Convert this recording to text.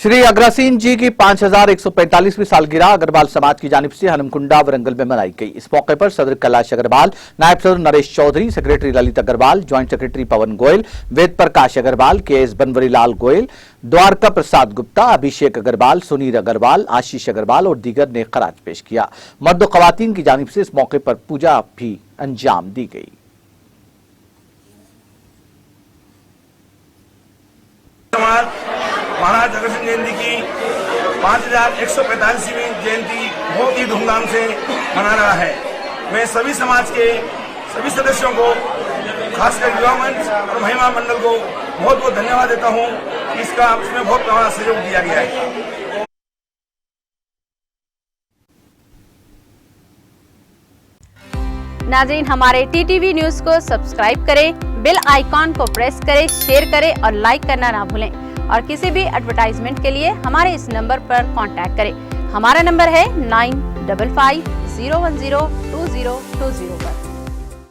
श्री अग्रसेन जी की 5145वीं सालगिरह अग्रवाल समाज की जानिब से हनुमकुंडा वरंगल में मनाई गई। इस मौके पर सदर कैलाश अग्रवाल, नायब सदर Naresh Chaudhary, secretary Lalit Agarwal, joint secretary Pawan Goyal, Ved Prakash Agarwal, KS Banwarilal Goyal, Dwarka Prasad Gupta, Abhishek Agarwal, Sunil Agarwal, Ashish Agarwal और दीगर ने खराज पेश किया। मर्द और खवातीन की जानिब से इस मौके पर पूजा भी अंजाम दी गई। महाराज अग्रसेन जयंती की 5145वीं जयंती बहुत ही धूमधाम से मना रहा है। मैं सभी समाज के सभी सदस्यों को, खासकर युवा मंच और महिला मंडल को बहुत बहुत धन्यवाद देता हूं। इसमें बहुत बड़ा सहयोग दिया गया है। नाज़रीन, हमारे टीटीवी न्यूज को सब्सक्राइब करें, बेल आइकॉन को प्रेस करें, शेयर करें और लाइक करना ना भूलें। और किसी भी एडवर्टाइजमेंट के लिए हमारे इस नंबर पर कांटेक्ट करें। हमारा नंबर है 9550102020 पर।